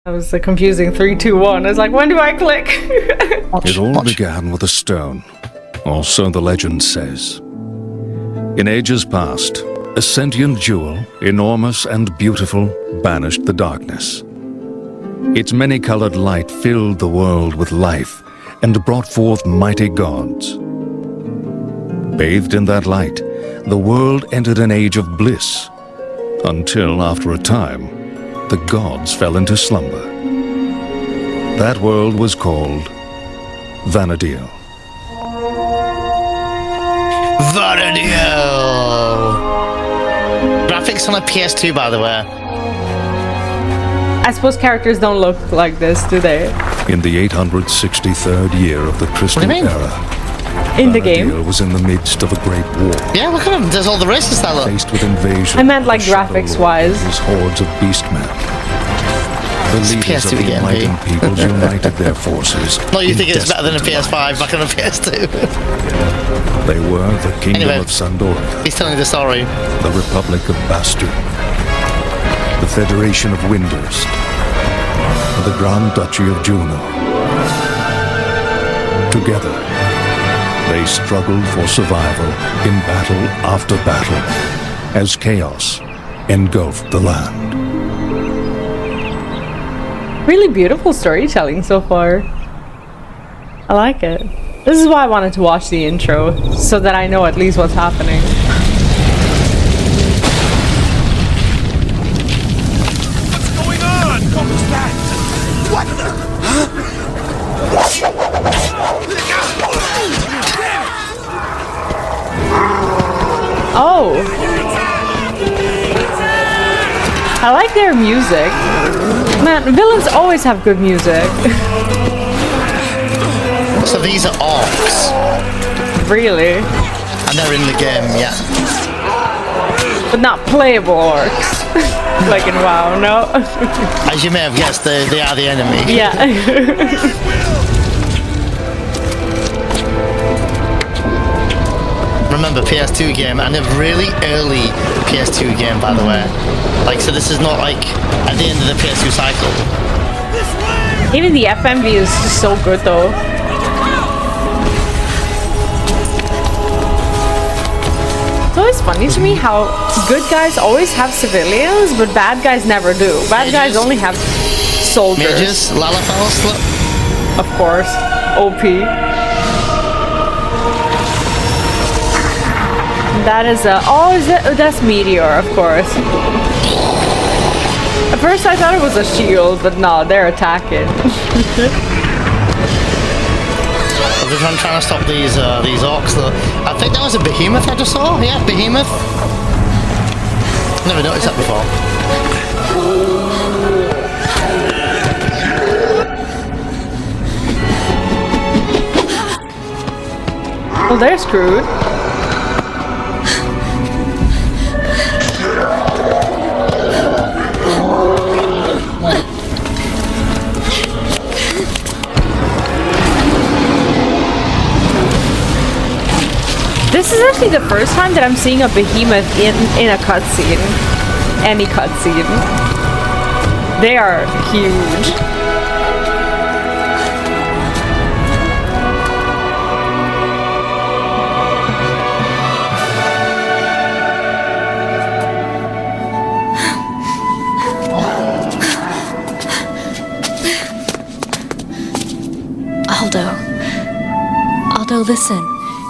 That was a confusing 3, 2, 1. I was like, when do I click? It all began with a stone, or so the legend says. In ages past, a sentient jewel, enormous and beautiful, banished the darkness. Its many-colored light filled the world with life and brought forth mighty gods. Bathed in that light, the world entered an age of bliss, until after a time, the gods fell into slumber. That world was called Vana'diel. Vana'diel! Graphics on a PS2, by the way. I suppose characters don't look like this, do they? In the 863rd year of the Crystal Era, in the game? Vana'diel was in the midst of a great war. Yeah, look at him. There's all the races that look. Faced with invasion. I meant like graphics-wise. These hordes of beastmen. The leaders of the enlightened peoples united their forces. No, you think it's better than a PS5 back on a PS2? They were the Kingdom of Sandoria. He's telling the story. The Republic of Bastion. The Federation of Windurst. And the Grand Duchy of Juno. Together, they struggled for survival in battle after battle as chaos engulfed the land. Really beautiful storytelling so far. I like it. This is why I wanted to watch the intro, so that I know at least what's happening. What's going on? What was that? What the? Oh! I like their music. Man, villains always have good music. So these are orcs. Really? And they're in the game, yeah. But not playable orcs. Like in WoW, no? As you may have guessed, they are the enemy. Yeah. Remember, PS2 game, and a really early PS2 game, by the way. Like, so this is not like at the end of the PS2 cycle. Even the FMV is just so good though. It's always funny to me how good guys always have civilians, but bad guys never do. Bad guys only have soldiers. Mages, Lalafels, of course. OP. That is that's Meteor, of course. At first I thought it was a shield, but no, they're attacking. I'm trying to stop these orcs though. I think that was a behemoth I just saw. Yeah, behemoth. Never noticed that before. Well, they're screwed. This is actually the first time that I'm seeing a behemoth in a cutscene. Any cutscene. They are huge. Aldo, listen.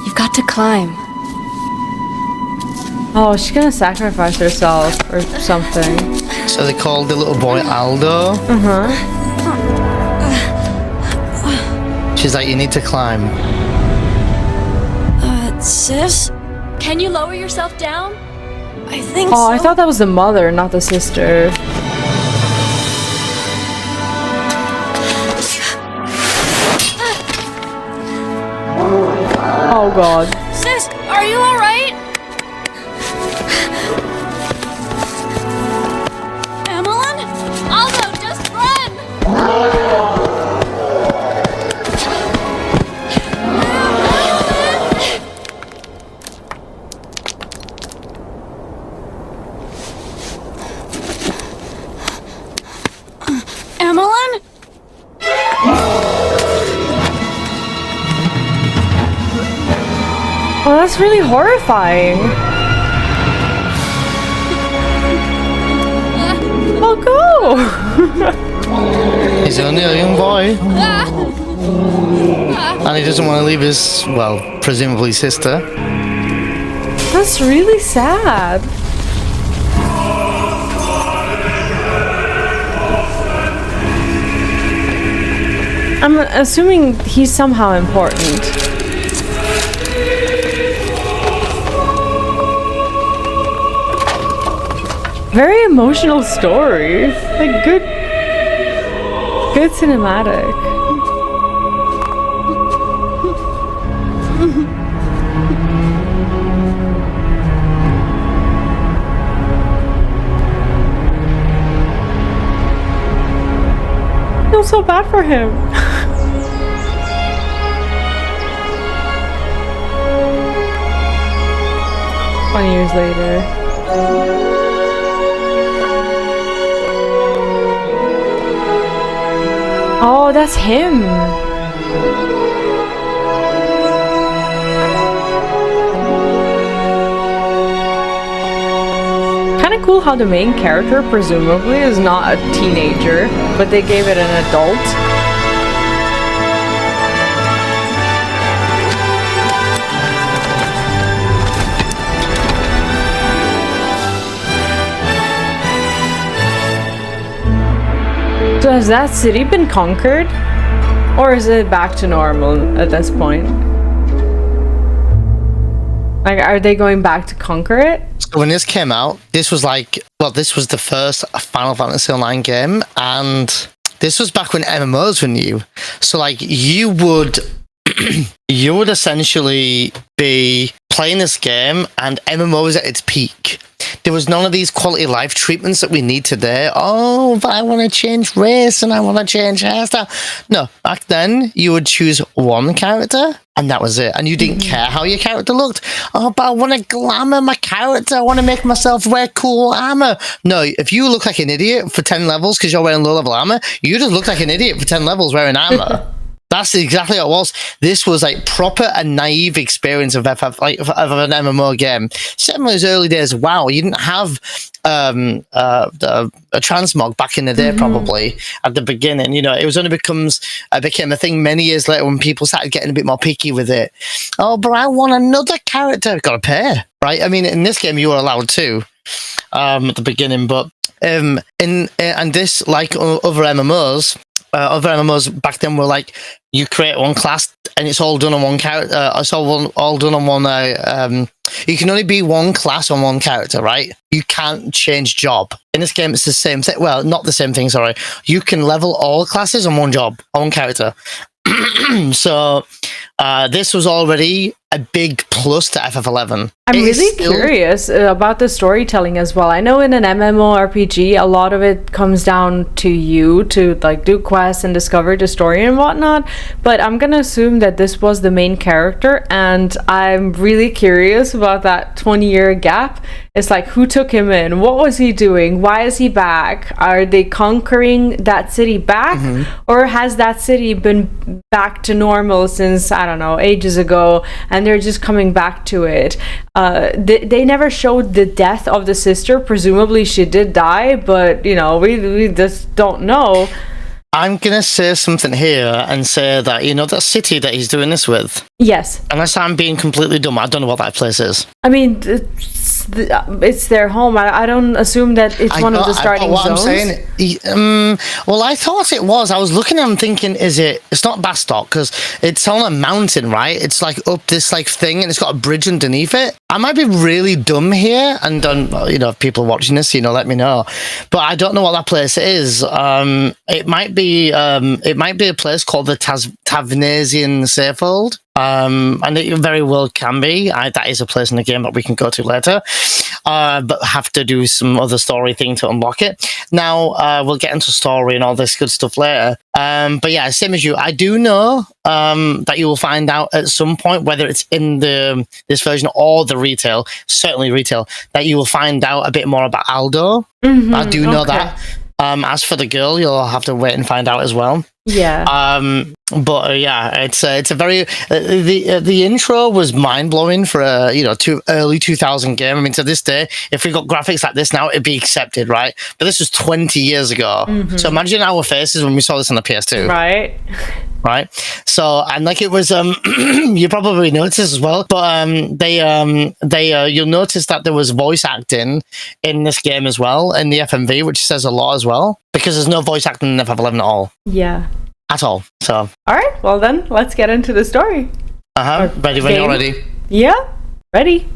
You've got to climb. Oh, she's gonna sacrifice herself or something. So they called the little boy Aldo. She's like, you need to climb. Sis? Can you lower yourself down? I think so. Oh, I thought that was the mother, not the sister. Oh god. Sis, are you alright? Emelyn? Aldo, just run! Emelyn? that's really horrifying. Oh, go! He's only a young boy. And he doesn't want to leave his, well, presumably sister. That's really sad. I'm assuming he's somehow important. Very emotional story. Like good cinematic. I feel so bad for him. 20 years later. Oh, that's him. Kind of cool how the main character presumably is not a teenager, but they gave it an adult. So has that city been conquered? Or is it back to normal at this point? Like, are they going back to conquer it? So when this came out, this was like, well, this was the first Final Fantasy Online game, and this was back when MMOs were new. So like, you would essentially be playing this game, and MMO was at its peak. There was none of these quality of life treatments that we need today. Oh, but I want to change race and I want to change hairstyle. No, back then you would choose one character and that was it. And you didn't care how your character looked. Oh, but I want to glamour my character. I want to make myself wear cool armor. No, if you look like an idiot for 10 levels because you're wearing low level armor, you just look like an idiot for 10 levels wearing armor. That's exactly what it was. This was like proper and naive experience of of an MMO game. Certainly those early days, wow, you didn't have a transmog back in the day, probably at the beginning. You know, it was only became a thing many years later when people started getting a bit more picky with it. Oh, but I want another character. Got to pay, right? I mean, in this game you were allowed to at the beginning, but and this, like other MMOs. Other MMOs back then were like, you create one class and it's all done on one character. It's all done on one. You can only be one class on one character, right? You can't change job. In this game, it's the same thing. Well, not the same thing. Sorry. You can level all classes on one job, on one character. So this was already a big plus to FF11. I'm really curious about the storytelling as well. I know in an MMORPG, a lot of it comes down to you to like do quests and discover the story and whatnot. But I'm gonna assume that this was the main character, and I'm really curious about that 20-year gap. It's like, who took him in? What was he doing? Why is he back? Are they conquering that city back? Or has that city been back to normal since, I don't know, ages ago, and they're just coming back to it? They never showed the death of the sister. Presumably she did die, but, you know, we just don't know. I'm going to say something here and say that, you know, that city that he's doing this with? Yes. Unless I'm being completely dumb, I don't know what that place is. I mean, it's their home. I don't assume that it's one of the starting zones. I'm saying, well, I thought it was. I was looking at him thinking, it's not Bastok, because it's on a mountain, right? It's like up this like thing, and it's got a bridge underneath it. I might be really dumb here, and you know, if people are watching this, you know, let me know. But I don't know what that place is. It might be a place called the Tavnesian Safehold. And it very well can be. That is a place in the game that we can go to later, but have to do some other story thing to unlock it. Now, we'll get into story and all this good stuff later. But yeah, same as you, I do know that you will find out at some point, whether it's in this version or the retail, certainly retail, that you will find out a bit more about Aldo. I do know that. As for the girl, you'll have to wait and find out as well. Yeah. But yeah, it's a very the intro was mind blowing for a early 2000 game. I mean, to this day, if we got graphics like this now, it'd be accepted, right? But this was 20 years ago. So imagine our faces when we saw this on the PS2. Right. So, and like it was, you probably noticed as well, but you'll notice that there was voice acting in this game as well, in the FMV, which says a lot as well, because there's no voice acting in FF11 at all. Yeah. At all. So. All right. Well, then let's get into the story. Ready when you're ready. Yeah. Ready.